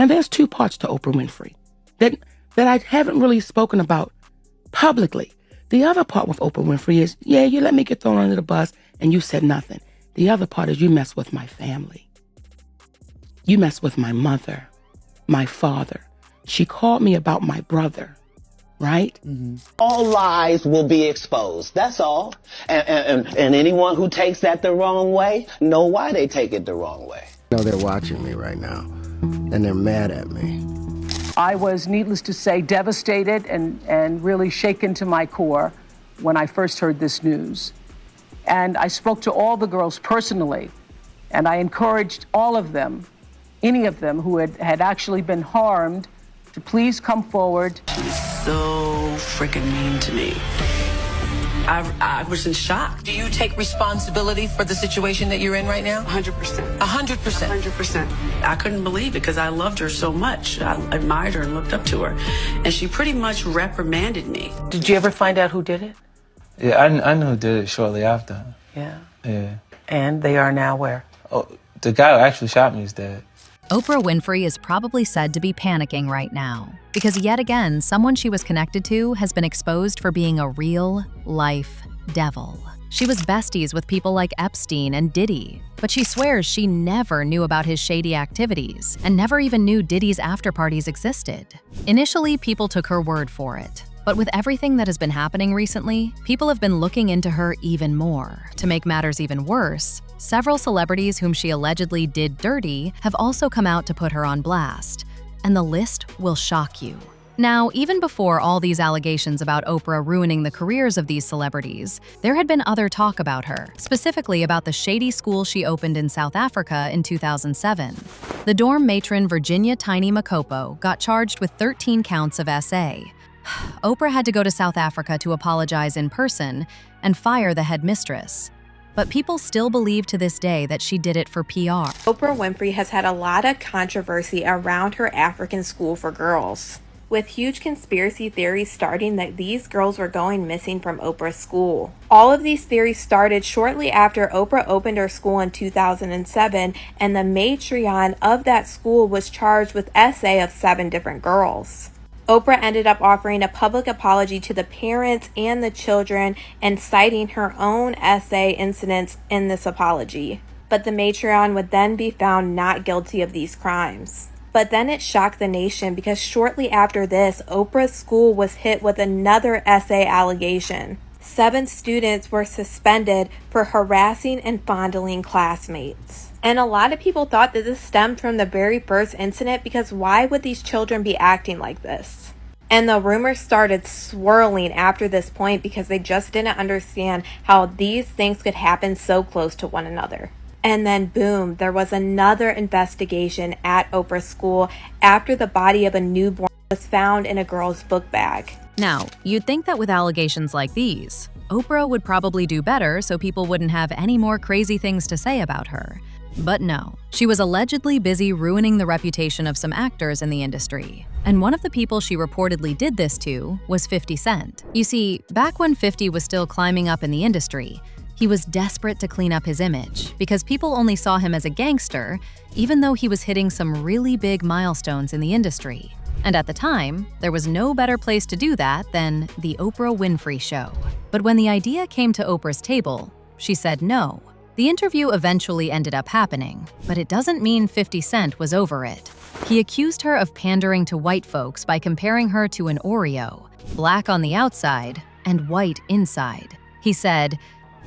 And there's two parts to Oprah Winfrey that I haven't really spoken about publicly. The other part with Oprah Winfrey is, yeah, you let me get thrown under the bus and you said nothing. The other part is you mess with my family. You mess with my mother, my father. She called me about my brother, right? Mm-hmm. All lies will be exposed. That's all. And anyone who takes that the wrong way, know why they take it the wrong way. You know, they're watching me right now, and they're mad at me. I was, needless to say, devastated and really shaken to my core when I first heard this news. And I spoke to all the girls personally, and I encouraged all of them, any of them who had actually been harmed, to please come forward. She's so freaking mean to me. I was in shock. Do you take responsibility for the situation that you're in right now? 100%. 100%? 100%. I couldn't believe it because I loved her so much. I admired her and looked up to her. And she pretty much reprimanded me. Did you ever find out who did it? Yeah, I knew who did it shortly after. Yeah. Yeah. And they are now where? Oh, the guy who actually shot me is dead. Oprah Winfrey is probably said to be panicking right now because yet again, someone she was connected to has been exposed for being a real-life devil. She was besties with people like Epstein and Diddy, but she swears she never knew about his shady activities and never even knew Diddy's after-parties existed. Initially, people took her word for it. But with everything that has been happening recently, people have been looking into her even more. To make matters even worse, several celebrities whom she allegedly did dirty have also come out to put her on blast. And the list will shock you. Now, even before all these allegations about Oprah ruining the careers of these celebrities, there had been other talk about her, specifically about the shady school she opened in South Africa in 2007. The dorm matron Virginia Tiny Makopo got charged with 13 counts of SA. Oprah had to go to South Africa to apologize in person and fire the headmistress. But people still believe to this day that she did it for PR. Oprah Winfrey has had a lot of controversy around her African school for girls, with huge conspiracy theories starting that these girls were going missing from Oprah's school. All of these theories started shortly after Oprah opened her school in 2007, and the matron of that school was charged with SA of 7 different girls. Oprah ended up offering a public apology to the parents and the children and citing her own SA incidents in this apology. But the matron would then be found not guilty of these crimes. But then it shocked the nation because shortly after this, Oprah's school was hit with another SA allegation. 7 students were suspended for harassing and fondling classmates. And a lot of people thought that this stemmed from the very first incident because why would these children be acting like this? And the rumors started swirling after this point because they just didn't understand how these things could happen so close to one another. And then boom, there was another investigation at Oprah's school after the body of a newborn was found in a girl's book bag. Now, you'd think that with allegations like these, Oprah would probably do better so people wouldn't have any more crazy things to say about her. But no, she was allegedly busy ruining the reputation of some actors in the industry. And one of the people she reportedly did this to was 50 Cent. You see, back when 50 was still climbing up in the industry, he was desperate to clean up his image because people only saw him as a gangster, even though he was hitting some really big milestones in the industry. And at the time, there was no better place to do that than The Oprah Winfrey Show. But when the idea came to Oprah's table, she said no. The interview eventually ended up happening, but it doesn't mean 50 Cent was over it. He accused her of pandering to white folks by comparing her to an Oreo, black on the outside and white inside. He said,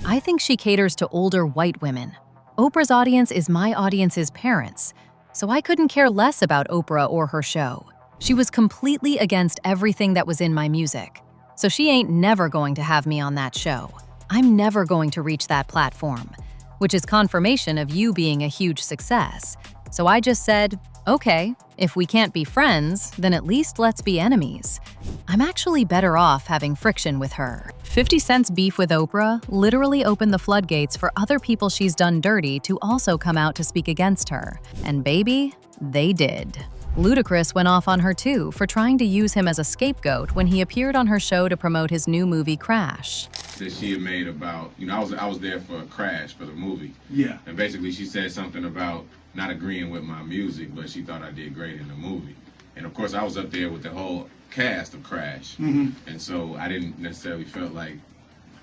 "I think she caters to older white women. Oprah's audience is my audience's parents, so I couldn't care less about Oprah or her show. She was completely against everything that was in my music, so she ain't never going to have me on that show. I'm never going to reach that platform," which is confirmation of you being a huge success. So I just said, okay, if we can't be friends, then at least let's be enemies. I'm actually better off having friction with her. 50 Cent's beef with Oprah literally opened the floodgates for other people she's done dirty to also come out to speak against her. And baby, they did. Ludacris went off on her too for trying to use him as a scapegoat when he appeared on her show to promote his new movie Crash. That she had made about, I was there for Crash, for the movie. Yeah. And basically she said something about not agreeing with my music, but she thought I did great in the movie. And of course, I was up there with the whole cast of Crash, and so I didn't necessarily felt like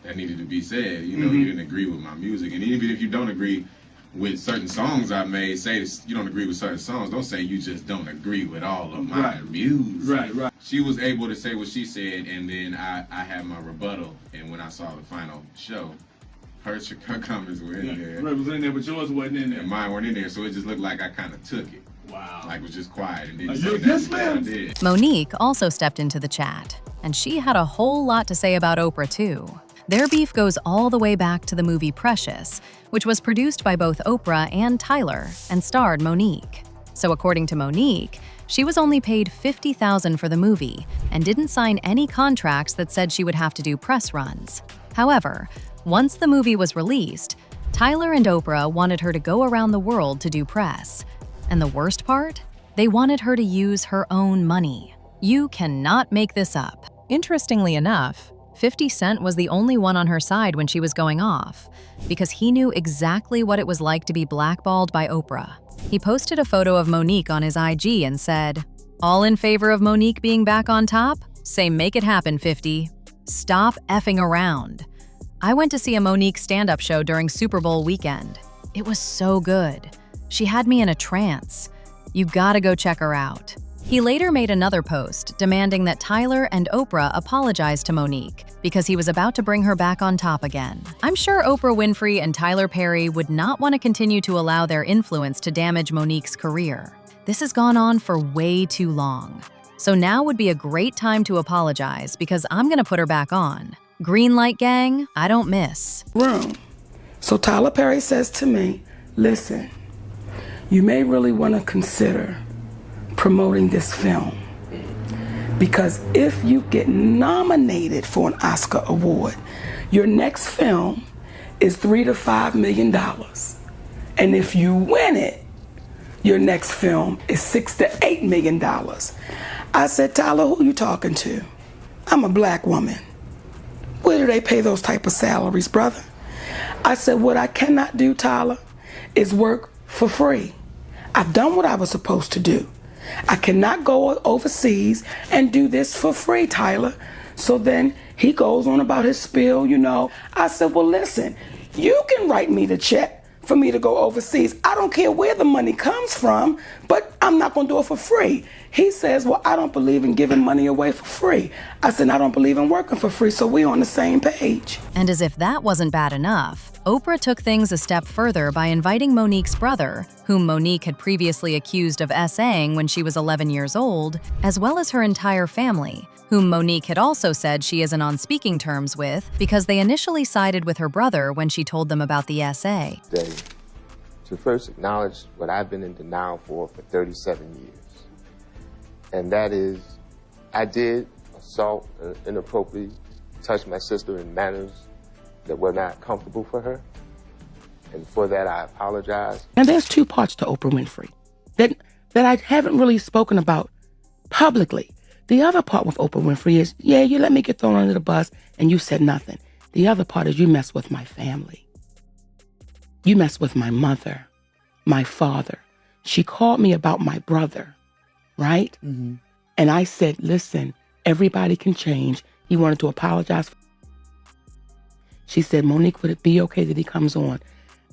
that needed to be said. You know, you didn't agree with my music, and even if you don't agree with certain songs I made, say you don't agree with certain songs. Don't say you just don't agree with all of my music. Right. She was able to say what she said, and then I had my rebuttal. And when I saw the final show, her comments were in there. Right, was in there, but yours wasn't in there. And mine weren't in there, so it just looked like I kind of took it. Wow. Like was just quiet and didn't Are say you a nothing. yes man? I did. Monique also stepped into the chat, and she had a whole lot to say about Oprah too. Their beef goes all the way back to the movie Precious, which was produced by both Oprah and Tyler and starred Monique. So according to Monique, she was only paid $50,000 for the movie and didn't sign any contracts that said she would have to do press runs. However, once the movie was released, Tyler and Oprah wanted her to go around the world to do press. And the worst part? They wanted her to use her own money. You cannot make this up. Interestingly enough, 50 Cent was the only one on her side when she was going off, because he knew exactly what it was like to be blackballed by Oprah. He posted a photo of Monique on his IG and said, "All in favor of Monique being back on top? Say make it happen, 50. Stop effing around." I went to see a Monique stand-up show during Super Bowl weekend. It was so good. She had me in a trance. You gotta go check her out. He later made another post demanding that Tyler and Oprah apologize to Monique because he was about to bring her back on top again. I'm sure Oprah Winfrey and Tyler Perry would not want to continue to allow their influence to damage Monique's career. This has gone on for way too long. So now would be a great time to apologize because I'm gonna put her back on. Green light gang, I don't miss. Room. So Tyler Perry says to me, listen, you may really want to consider promoting this film, because if you get nominated for an Oscar award, your next film is $3 to $5 million, and if you win it, your next film is $6 to $8 million. I said, Tyler, who you talking to? I'm a black woman. Where do they pay those type of salaries, brother? I said, what I cannot do, Tyler, is work for free. I've done what I was supposed to do. I cannot go overseas and do this for free, Tyler. So then he goes on about his spiel, you know. I said, well, listen, you can write me the check for me to go overseas. I don't care where the money comes from, but I'm not gonna do it for free. He says, well, I don't believe in giving money away for free. I said, I don't believe in working for free, so we're on the same page. And as if that wasn't bad enough, Oprah took things a step further by inviting Monique's brother, whom Monique had previously accused of SAing when she was 11 years old, as well as her entire family, whom Monique had also said she isn't on speaking terms with because they initially sided with her brother when she told them about the SA. To first acknowledge what I've been in denial for 37 years. And that is, I did assault and inappropriately touch my sister in manners that were not comfortable for her. And for that, I apologize. And there's two parts to Oprah Winfrey that I haven't really spoken about publicly. The other part with Oprah Winfrey is, yeah, you let me get thrown under the bus and you said nothing. The other part is you mess with my family. You mess with my mother, my father. She called me about my brother, right? Mm-hmm. And I said, listen, everybody can change. He wanted to apologize. She said, Monique, would it be okay that he comes on?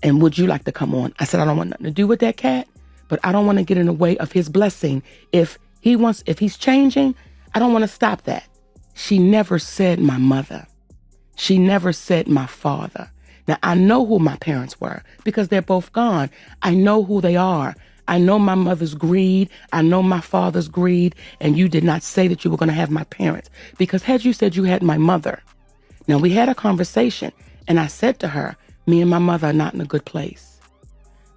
And would you like to come on? I said, I don't want nothing to do with that cat, but I don't want to get in the way of his blessing. If he's changing, I don't want to stop that. She never said my mother. She never said my father. Now, I know who my parents were because they're both gone. I know who they are. I know my mother's greed. I know my father's greed. And you did not say that you were going to have my parents, because had you said you had my mother. Now, we had a conversation and I said to her, me and my mother are not in a good place.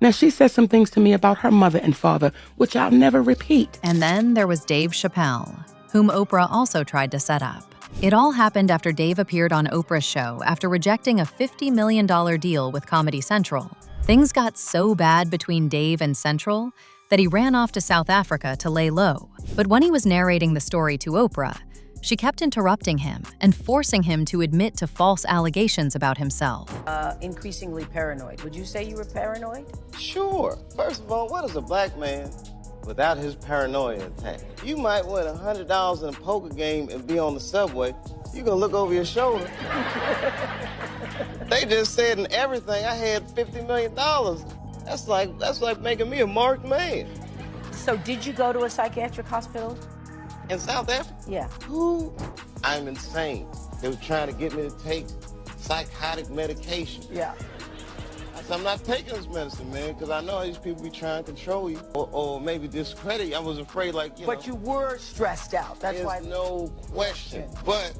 Now, she said some things to me about her mother and father, which I'll never repeat. And then there was Dave Chappelle, whom Oprah also tried to set up. It all happened after Dave appeared on Oprah's show after rejecting a $50 million deal with Comedy Central. Things got so bad between Dave and Central that he ran off to South Africa to lay low. But when he was narrating the story to Oprah, She kept interrupting him and forcing him to admit to false allegations about himself. Increasingly paranoid. Would you say you were paranoid? Sure. First of all, what is a black man without his paranoia intact? You might win $100 in a poker game and be on the subway. You're gonna look over your shoulder. They just said in everything I had $50 million. That's like making me a marked man. So did you go to a psychiatric hospital? In South Africa? Yeah. Who? I'm insane. They were trying to get me to take psychotic medication. Yeah. I said, I'm not taking this medicine, man, because I know these people be trying to control you or maybe discredit you. I was afraid, like, you know. But you were stressed out. That's why. There's no question. But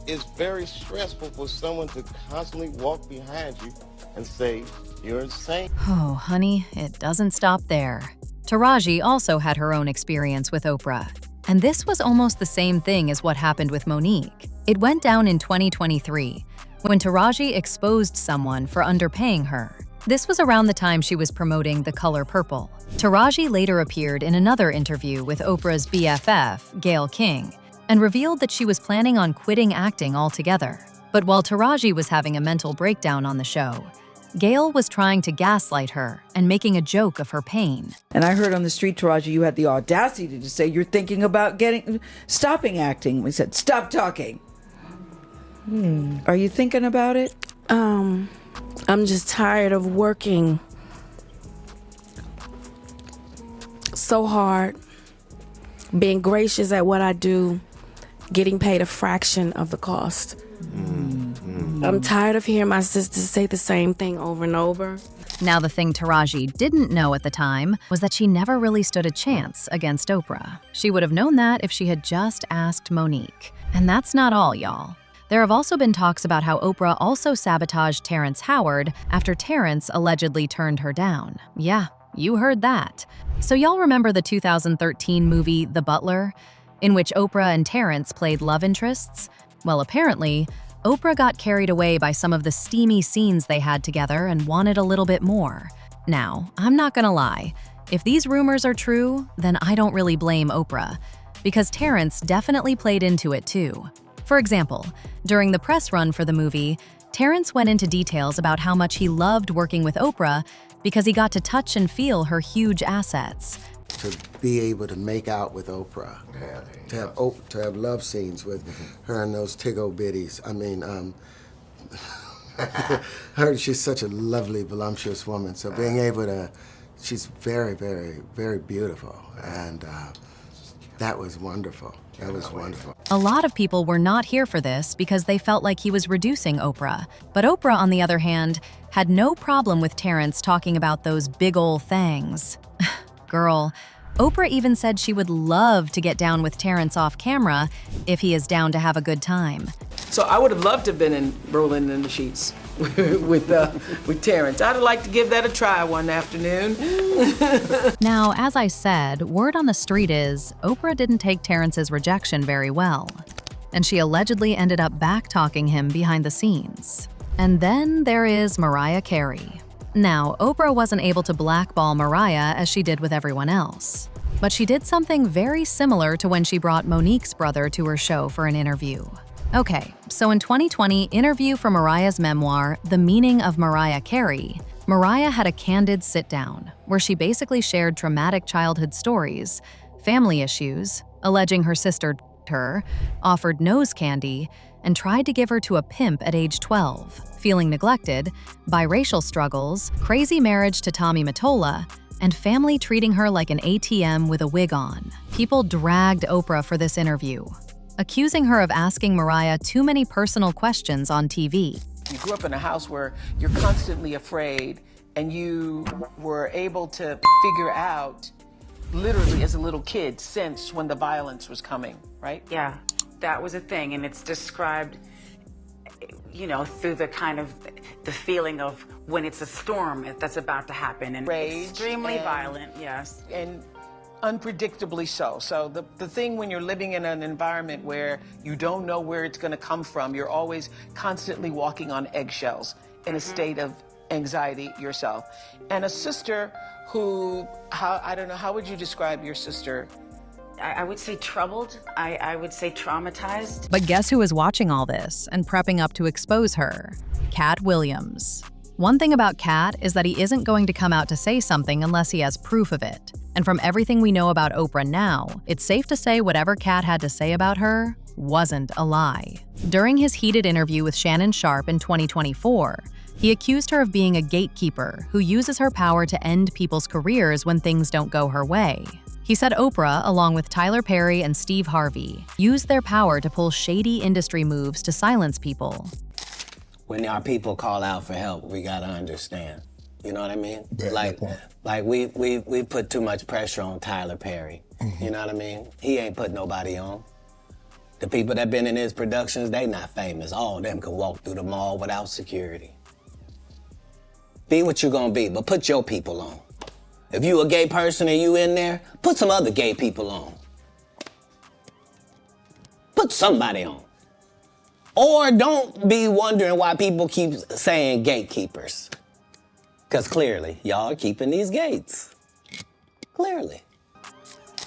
it's very stressful for someone to constantly walk behind you and say, you're insane. Oh, honey, it doesn't stop there. Taraji also had her own experience with Oprah. And this was almost the same thing as what happened with Monique. It went down in 2023, when Taraji exposed someone for underpaying her. This was around the time she was promoting The Color Purple. Taraji later appeared in another interview with Oprah's BFF, Gayle King, and revealed that she was planning on quitting acting altogether. But while Taraji was having a mental breakdown on the show, Gayle was trying to gaslight her and making a joke of her pain. And I heard on the street, Taraji, you had the audacity to say you're thinking about stopping acting. We said, stop talking. Are you thinking about it? I'm just tired of working so hard, being gracious at what I do, getting paid a fraction of the cost. I'm tired of hearing my sisters say the same thing over and over. Now, the thing Taraji didn't know at the time was that she never really stood a chance against Oprah. She would have known that if she had just asked Monique. And that's not all, y'all. There have also been talks about how Oprah also sabotaged Terrence Howard after Terrence allegedly turned her down. Yeah, you heard that. So y'all remember the 2013 movie The Butler, in which Oprah and Terrence played love interests? Well, apparently, Oprah got carried away by some of the steamy scenes they had together and wanted a little bit more. Now, I'm not gonna lie. If these rumors are true, then I don't really blame Oprah, because Terrence definitely played into it too. For example, during the press run for the movie, Terrence went into details about how much he loved working with Oprah because he got to touch and feel her huge assets. To be able to make out with Oprah, to have love scenes with her and those tiggo bitties. I mean, she's such a lovely, voluptuous woman. So being able to, she's very, very, very beautiful, and that was wonderful. That was wonderful. A lot of people were not here for this because they felt like he was reducing Oprah. But Oprah, on the other hand, had no problem with Terrence talking about those big ol' things. Girl, Oprah even said she would love to get down with Terrence off camera if he is down to have a good time. So I would have loved to have been in Rolling in the Sheets with Terrence. I'd like to give that a try one afternoon. Now, as I said, word on the street is Oprah didn't take Terrence's rejection very well, and she allegedly ended up back-talking him behind the scenes. And then there is Mariah Carey. Now, Oprah wasn't able to blackball Mariah as she did with everyone else, but she did something very similar to when she brought Monique's brother to her show for an interview. Okay, so in 2020 interview for Mariah's memoir, The Meaning of Mariah Carey, Mariah had a candid sit-down where she basically shared traumatic childhood stories, family issues, alleging her sister her, offered nose candy, and tried to give her to a pimp at age 12, feeling neglected, biracial struggles, crazy marriage to Tommy Mottola, and family treating her like an ATM with a wig on. People dragged Oprah for this interview, accusing her of asking Mariah too many personal questions on TV. You grew up in a house where you're constantly afraid, and you were able to figure out, literally as a little kid, sense when the violence was coming, right? Yeah, that was a thing, and it's described, you know, through the kind of the feeling of when it's a storm that's about to happen, and rage, extremely violent, yes. And unpredictably so. So the thing when you're living in an environment where you don't know where it's gonna come from, you're always constantly walking on eggshells in a state of anxiety yourself. And a sister who, I don't know, how would you describe your sister I would say troubled. I would say traumatized. But guess who is watching all this and prepping up to expose her? Katt Williams. One thing about Katt is that he isn't going to come out to say something unless he has proof of it. And from everything we know about Oprah now, it's safe to say whatever Katt had to say about her wasn't a lie. During his heated interview with Shannon Sharpe in 2024, he accused her of being a gatekeeper who uses her power to end people's careers when things don't go her way. He said Oprah, along with Tyler Perry and Steve Harvey, used their power to pull shady industry moves to silence people. When our people call out for help, we gotta understand. You know what I mean? Like we put too much pressure on Tyler Perry. You know what I mean? He ain't put nobody on. The people that been in his productions, they not famous. All of them can walk through the mall without security. Be what you gonna be, but put your people on. If you a gay person and you in there, put some other gay people on. Put somebody on. Or don't be wondering why people keep saying gatekeepers. Because clearly, y'all are keeping these gates. Clearly.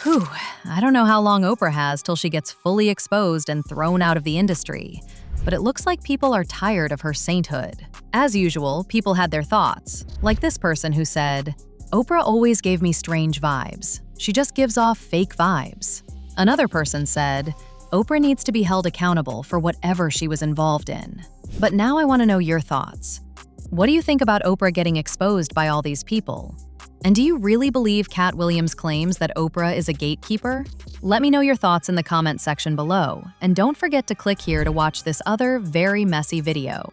Whew, I don't know how long Oprah has till she gets fully exposed and thrown out of the industry, but it looks like people are tired of her sainthood. As usual, people had their thoughts, like this person who said, "Oprah always gave me strange vibes. She just gives off fake vibes." Another person said, "Oprah needs to be held accountable for whatever she was involved in." But now I want to know your thoughts. What do you think about Oprah getting exposed by all these people? And do you really believe Katt Williams' claims that Oprah is a gatekeeper? Let me know your thoughts in the comment section below, and don't forget to click here to watch this other very messy video.